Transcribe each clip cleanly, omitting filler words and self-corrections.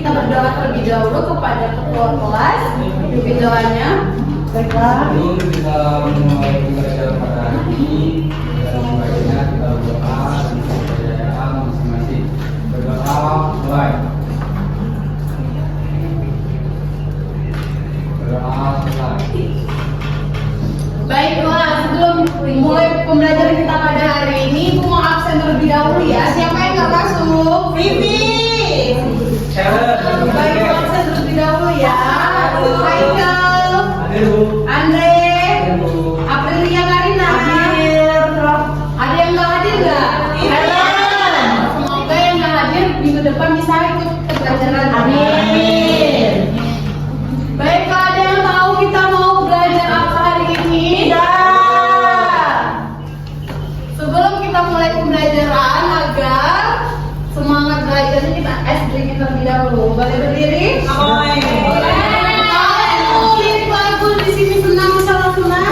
kita berdoa terlebih dahulu kepada ketua kelas. Pimpin doanya. Baiklah. Sebelum kita memulai pembelajaran pada hari ini, sebaiknya kita berdoa dan kepercayaan masing-masing. Berdoa mulai. Berdoa selesai. Baiklah, sebelum mulai pembelajaran kita pada hari ini, Ibu mau absen terlebih dahulu ya. Siapa yang nggak masuk? Vivi. Baik, absen terlebih dahulu ya. Michael, Andre, Aprilia, Karina. Ada yang nggak hadir nggak? Semoga yang nggak hadir minggu depan bisa ikut pembelajaran. Amin. Baiklah, ada yang tahu kita mau belajar apa hari ini? Sebelum kita mulai pembelajaran, agar semangat belajarnya kita drinking terlebih dahulu. Boleh berdiri? Boleh. Lirik lagu di sini senang sama senang.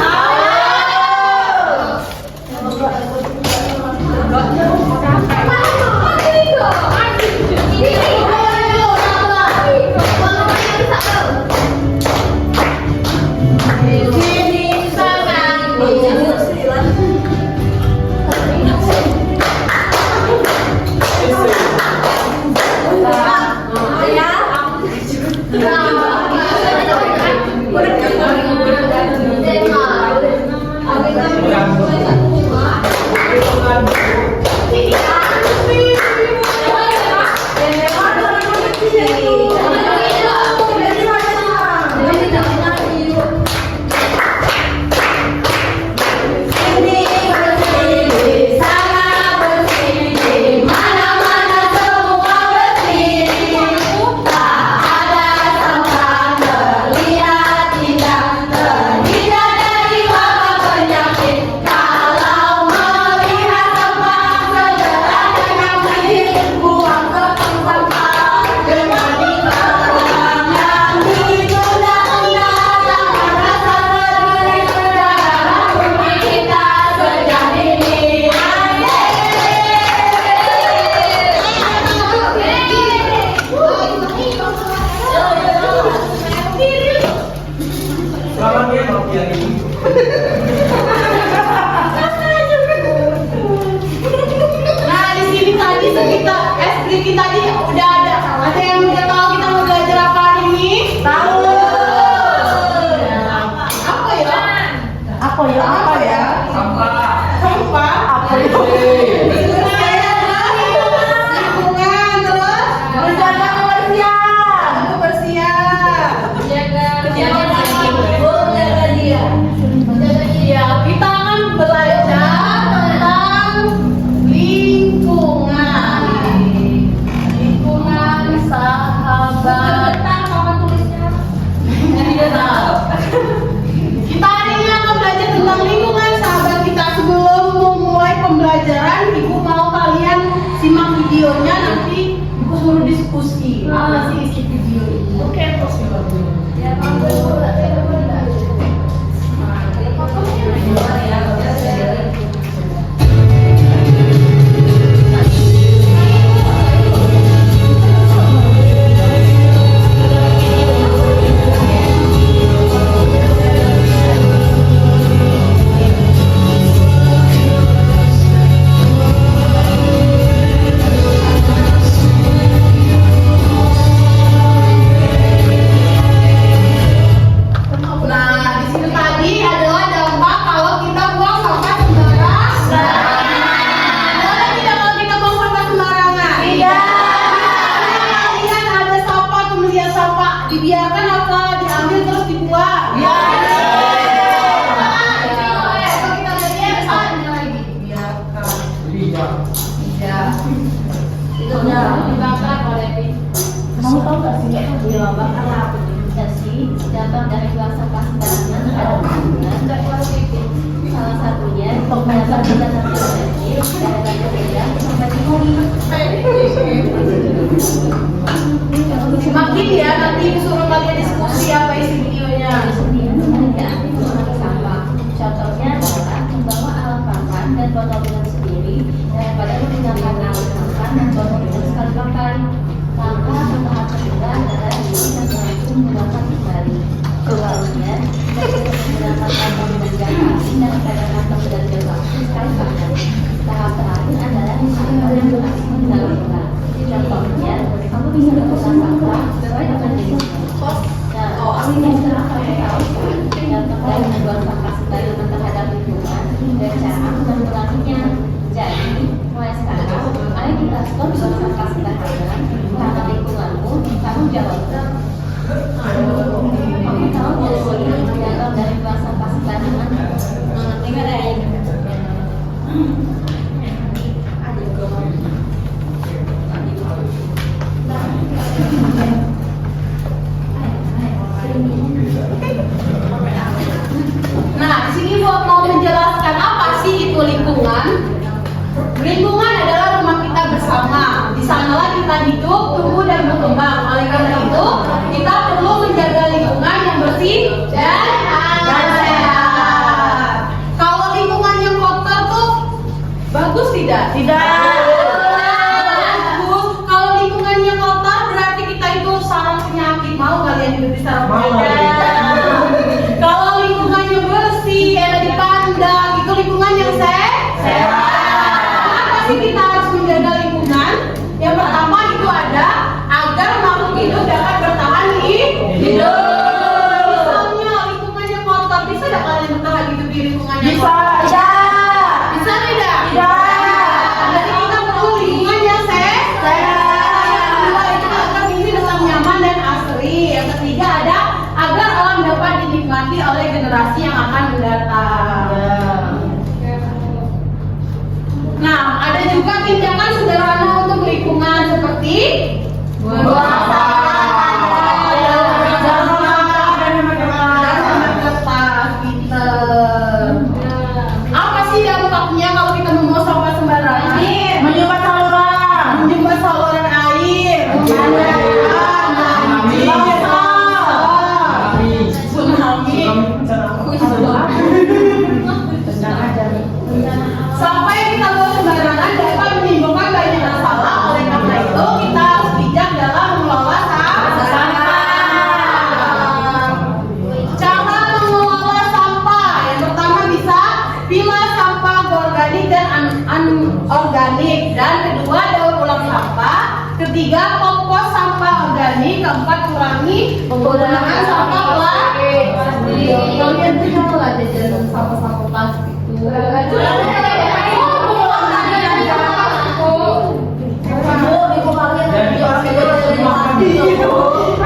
Videonya nanti Ibu suruh diskusi apa sih isi video ini. Oke, terus ya. Dibiarkan apa diambil terus dibuang? Ya. Kamu tahu nggak sih jawaban karena aplikasi dapat dari kuasa pasangan ada hubungan salah satunya pembahasan kita terjadi dari berbeda sampai Semakin ya nanti suruh kalian diskusi apa isi videonya. kemudian ada aktif mengambil sampah. Contohnya adalah membawa alat makan dan botol minum sendiri daripada menggunakan alat makan dan botol minum sekali pakai. Maka tahap kedua mengumpulkan sampah sesuai dengan lingkungan. Dampak dari membuang sampah sembarangan terhadap lingkungan dan cara menguranginya. Jadi, mulai sekarang, ayo kita stop buang sampah sembarangan karena lingkunganmu tanggung jawab. Kamu tahu dari sini dampak dari buang sampah sembarangan? Dengar ya. Nah, di sini Bu mau menjelaskan apa sih itu lingkungan. Lingkungan adalah rumah kita bersama. Di sanalah kita hidup, tumbuh dan berkembang. Oleh karena itu, kita perlu menjaga lingkungan yang bersih dan sehat. Kalau lingkungan yang kotor tuh bagus tidak? Tidak. Bagus. Kalau lingkungannya kotor berarti kita itu sarang penyakit. Mau kalian hidup di sarang penyakit? Kalau lingkungannya bersih, enak dipandang, itu lingkungan yang sehat. Kenapa sih kita harus menjaga lingkungan? Yang pertama itu ada agar makhluk hidup dapat bertahan hidup. Misalnya lingkungannya kotor, bisa tidak kalian bertahan hidup di lingkungannya kotor? Bisa tidak? Jadi kita perlu lingkungan yang sehat. Yang kedua itu agar ini tetap nyaman dan asri. Yang ketiga ada agar alam dapat dinikmati oleh generasi yang akan mendatang. Nah, ada juga tindakan sederhana untuk lingkungan seperti membuang sampah, apa sih dampaknya kalau kita membuang sampah sembarangan? Menyumbat saluran air, tsunami. Sampai kita buang sembarangan dapat menimbulkan banyak masalah. Oleh karena itu kita harus bijak dalam mengelola sampah. Cara mengelola sampah yang pertama bisa pilah sampah organik dan anorganik, dan kedua daur ulang sampah, ketiga kompos sampah organik, keempat kurangi penggunaan sampah plastik. Kalian punya nggak jajan sampah plastik itu?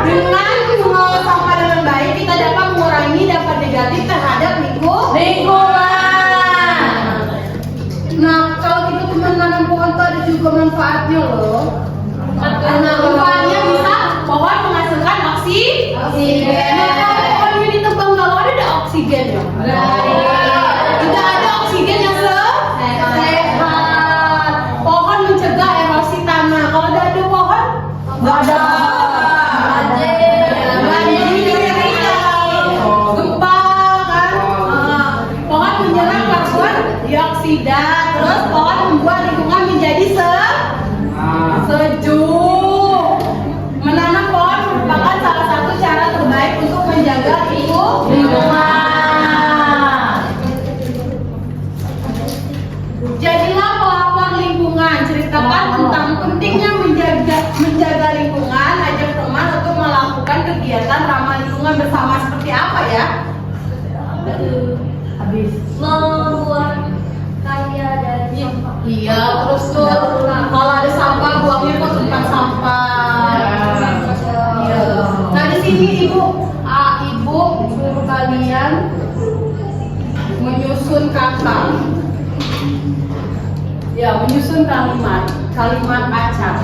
Dengan mengelola sampah dengan baik, kita dapat mengurangi dampak negatif terhadap lingkungan. Nah, kalau kita menanam pohon itu ada juga manfaatnya loh. Nah, manfaatnya bisa pohon menghasilkan oksigen. Nah, kalau pohonnya ditebang kalau ada oksigen ya? Tidak ada oksigen yang sehat. Pohon mencegah erosi tanah. Kalau tidak ada pohon, nggak ada. Gempa kan? Pohon menyerap karbon dioksida. Terus pohon membuat lingkungan menjadi sejuk. Menanam pohon merupakan salah satu cara terbaik untuk menjaga lingkungan. Jadilah pelapor lingkungan. Ceritakan tentang pentingnya menjaga lingkungan. Ajak teman untuk melakukan kegiatan ramah lingkungan bersama. Seperti apa ya? Membuat karya dari sampah. Iya, terus tuh kalau ada sampah buangnya ke tempat sampah. Iya. Nah di sini ibu suruh kalian menyusun kata. Ya, menyusun kalimat acak.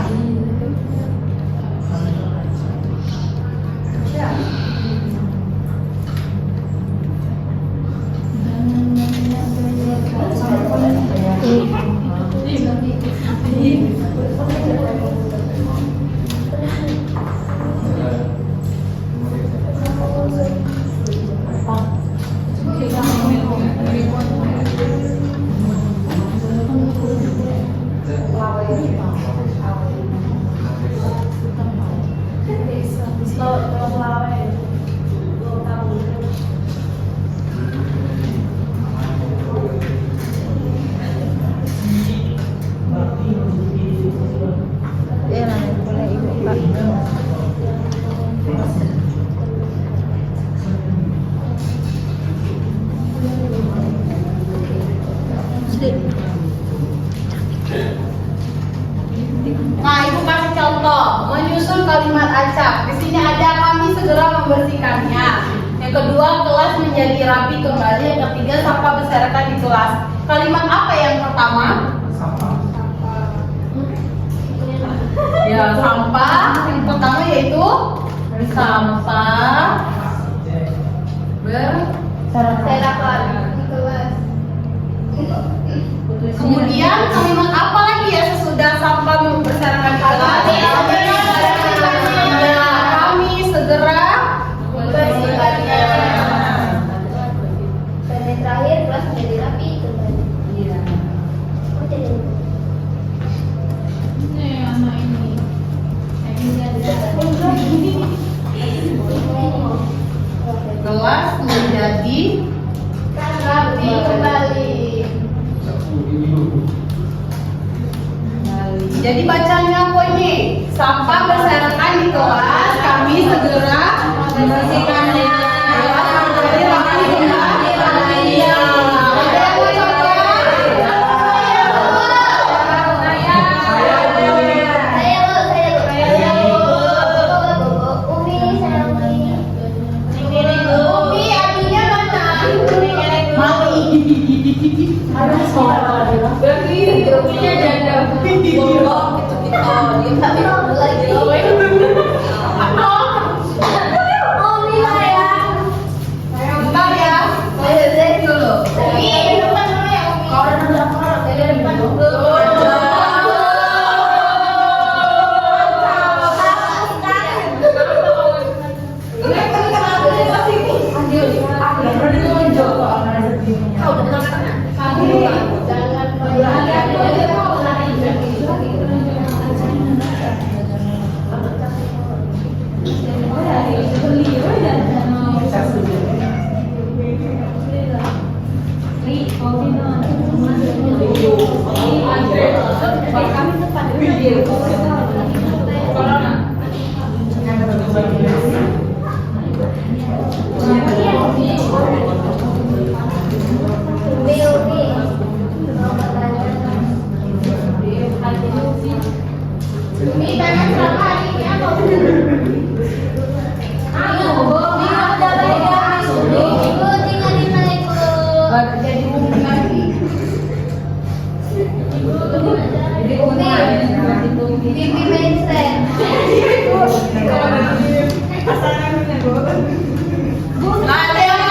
kalimat acak. Di sini ada kami segera membersihkannya. Yang kedua, kelas menjadi rapi kembali. Yang ketiga, sampah berserakan di kelas. Kalimat apa yang pertama? Ya, sampah. Yang pertama yaitu sampah Serapan di kelas. Kemudian kalimat apa lagi ya sesudah sampah berserakan di kelas? Kami segera membersihkannya. Dan yang terakhir kelas menjadi rapi kembali. Iya. Oh, jadi Ini anak ini. Kelas menjadi rapi kembali. Jadi bacanya apa ini? Sampah berserakan di kelas, kami segera membersihkannya. Kelas menjadi rapi kembali. Iya. Ada yang mau coba? Umi artinya mana? Mami. Uminya janda. Bentar ya. Dulu. Umi, depan dulu ya Umi. Depan dulu. Umi, tangan siapa ini? Apa? Ayo, jadi umum lagi. Pipi mainstream. Ada yang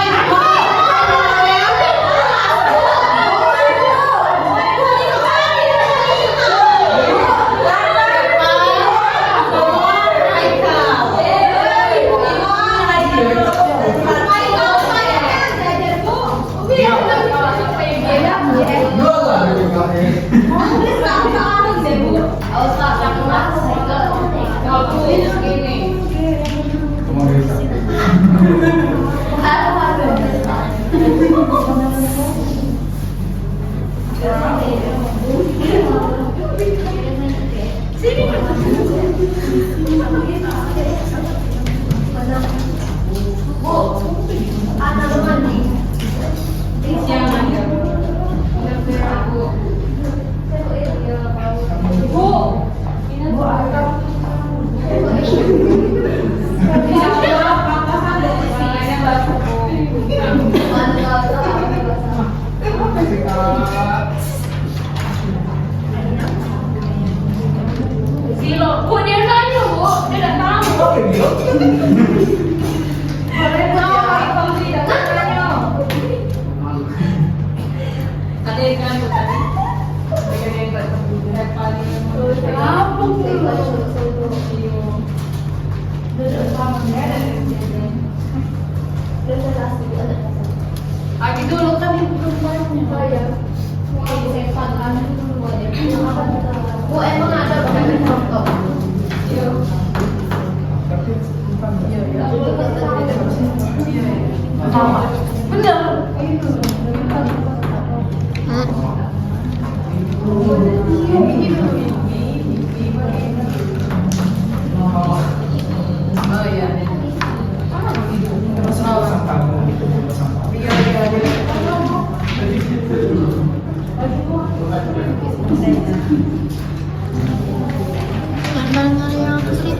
Bu, dia nanya, Bu. Dia nggak tahu. Boleh tahu, kalau tidak tanya. Ada yang kan tadi? Ada yang kan paling apa Agi dulu kan belum banyak. Bu, emang ada pakai contoh? Bener. Oh iya. Mana yang asli?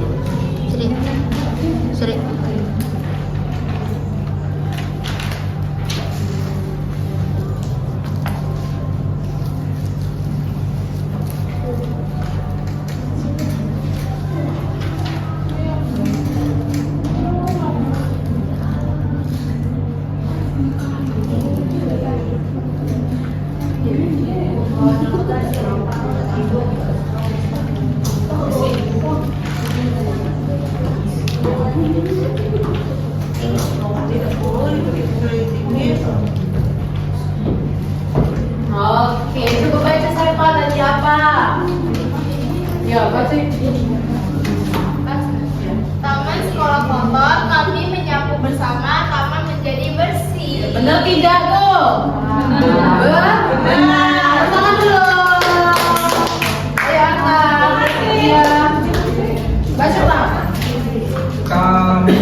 Taman sekolah kotor, kami menyapu bersama, taman menjadi bersih. Benar tidak tuh? Benar. Tangan dulu. Ayo angkat. Iya. Baca Pak. Kami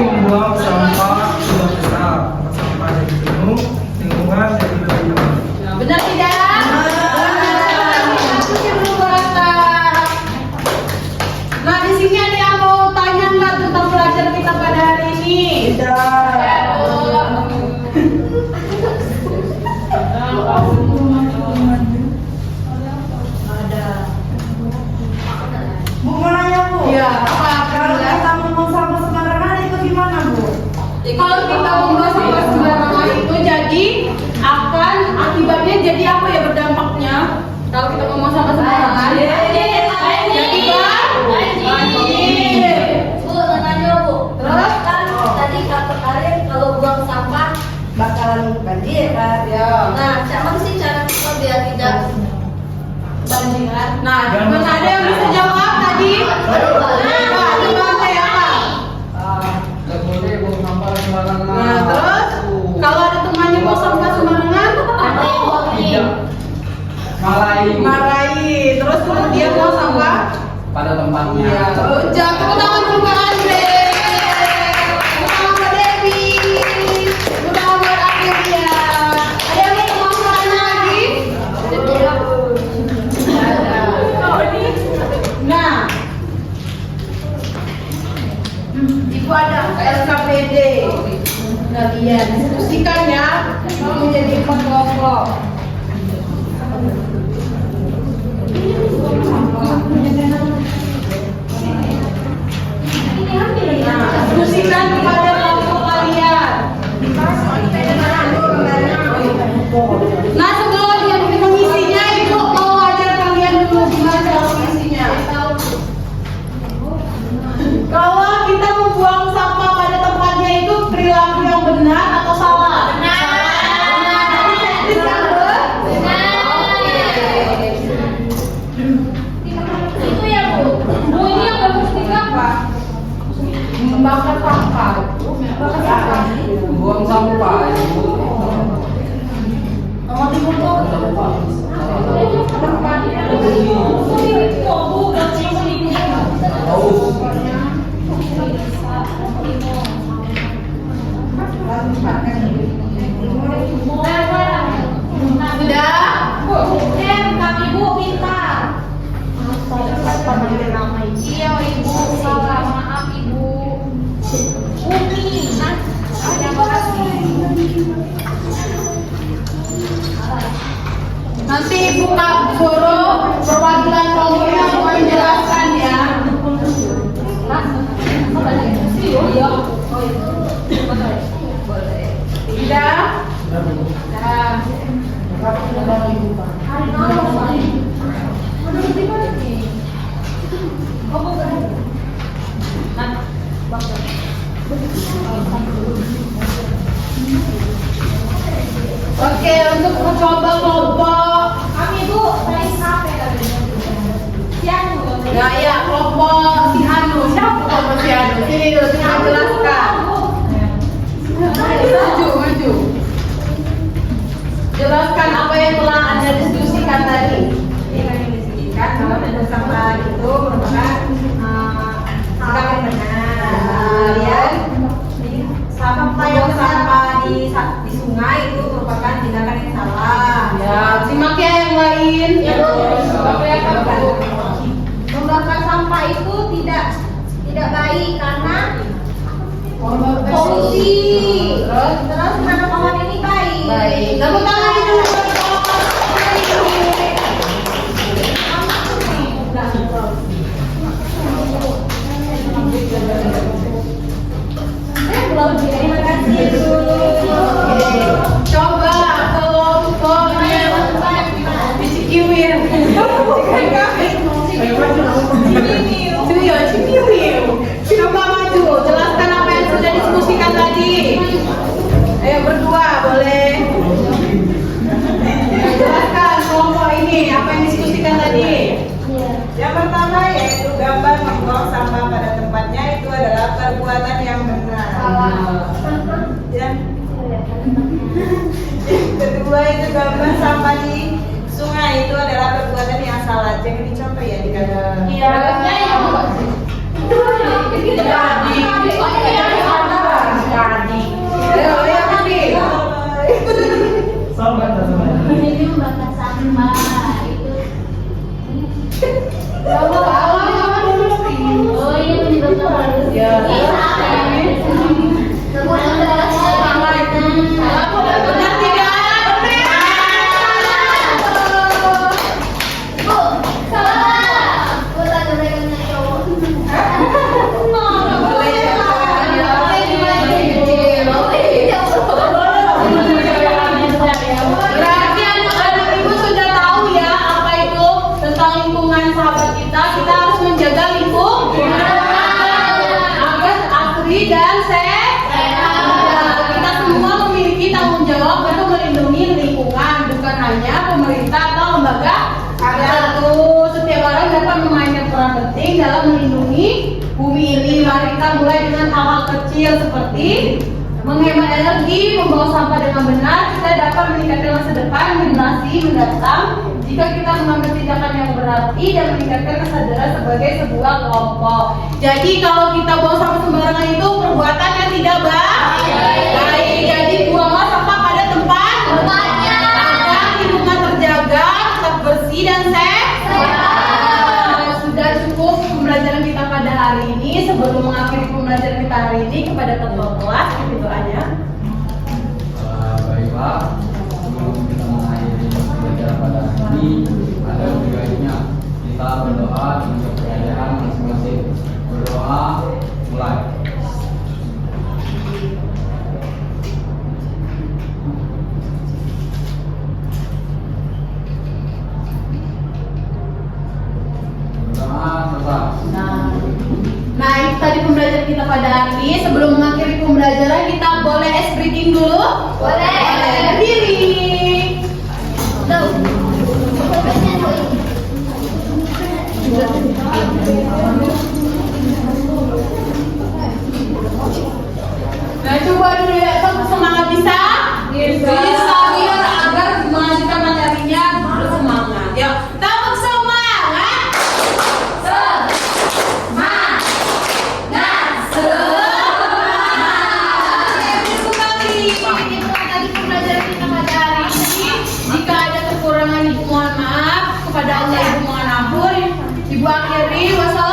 membuang sampah sudah besar. Sampah jadi penuh, lingkungan jadi lebih aman. Benar tidak? Aku sih belum berangkat. Nah di sini ada yang mau tanya nggak tentang pelajar kita pada hari ini? Bu mau nanya Bu, Iya. Apa? kalau kita ngomong sama sembarangan itu gimana Bu? Kalau kita ngomong sama sembarangan itu jadi akan akibatnya jadi apa ya berdampaknya? Kalau kita ngomong sama sembarangan, jadi kan? Banjir. Bu, nanya Bu. Terus? Kan tadi kata kalian kalau buang sampah Bakalan banjir kan? Ya. Nah, cuman sih cara kita biar tidak banjiran. Nah, gimana ada yang bisa jawab tadi? Nah, gimana saya Pak? Nggak boleh buang sampah sembarangan. Nah, terus kalau ada temannya mau sampah sembarangan, Tidak. Marahi terus dia mau sampah? pada tempatnya. Iya. Jangan tepuk tangan dulu Mbak Andre. Tepuk tangan Mbak Devi. Tepuk tangan buat Akhirnya. Ada yang mau ngomong lagi? Nah, Ibu ada SKPD. Kalian diskusikan ya. Mau menjadi kelompok. Nah, diskusikan kepada kelompok kalian. Nah, sebelumnya mengisinya Ibu mau ajar kalian dulu gimana cara mengisinya. Kalau kita membuang sampah pada tempatnya itu perilaku yang benar atau salah? Benar. Itu ya Bu. Bu ini yang bagus tiga apa? Membakar sampah. Membakar sampah. Buang sampah. Nomor tiga tuh. Sudah? Kami Bu minta. Iya Ibu, salah maaf Ibu. Umi, terima kasih. Nanti buka suruh perwakilan kelompoknya mau menjelaskan ya. Tidak? Oke, untuk mencoba kelompok Kami Bu, dari kafe tadi. Siang Bu. ya ya kelompok si Anu. Siapa kelompok si Anu? Sini dulu, sini jelaskan. Maju. Jelaskan apa yang telah Anda diskusikan tadi. Ini kami diskusikan bahwa membuang sampah itu merupakan sikap yang benar. Ya, sampah yang sampah di sungai itu merupakan tindakan yang salah. Ya, simak ya yang lain. Membakar sampah itu tidak baik karena polusi. Terus menanam pohon ini baik. Baik. Tepuk tangan dulu. Terima kasih Bu. Coba kelompoknya Cikiwir. Cikiwir. Coba maju, jelaskan apa yang sudah diskusikan tadi. Ayo berdua boleh. Yang pertama yaitu gambar membuang sampah pada tempatnya itu adalah perbuatan yang benar. Yang kedua itu gambar sampah di sungai itu adalah perbuatan yang salah. Jangan dicontoh ya di kanan. Iya, yang Ini membakar sampah itu. Oh iya menyebabkan harus. Ya. Berarti anak-anak ibu sudah tahu ya apa itu tentang lingkungan sahabat kita. Kita harus menjaga lingkungan agar asri dan sehat. Kita semua memiliki tanggung jawab untuk melindungi lingkungan, bukan hanya pemerintah atau lembaga tertentu. Setiap orang dapat memainkan peran penting dalam melindungi bumi ini. Mari kita mulai dengan hal-hal kecil seperti menghemat energi, membawa sampah dengan benar. Kita dapat meningkatkan masa depan generasi mendatang jika kita mengambil tindakan yang berarti dan meningkatkan kesadaran sebagai sebuah kelompok. Jadi kalau kita buang sampah sembarangan itu perbuatan yang tidak baik. Jadi buanglah sampah pada tempatnya agar lingkungan terjaga, tetap bersih dan sehat. Sudah cukup pembelajaran kita pada hari ini. Sebelum mengakhiri pembelajaran kita hari ini, kepada ketua kelas itu aja. Baiklah, sebelum kita mengakhiri pembelajaran pada hari ini, ada lebih baiknya kita berdoa untuk keadaan masing-masing. Berdoa, mulai. Berdoa, selesai. Nah, itu tadi pembelajaran kita pada hari ini. Sebelum mengakhiri pembelajaran, kita boleh ice breaking dulu? Boleh. Berdiri. Nah, coba dulu ya, kamu semangat bisa? Bisa. Biar agar melanjutkan materinya bersemangat. Ya, tepuk semangat. Itu tadi pembelajaran kita pada hari ini. Jika ada kekurangan, ibu mohon maaf. Kepada Allah ibu mohon ampun. Ibu akhiri. Wassalamualaikum.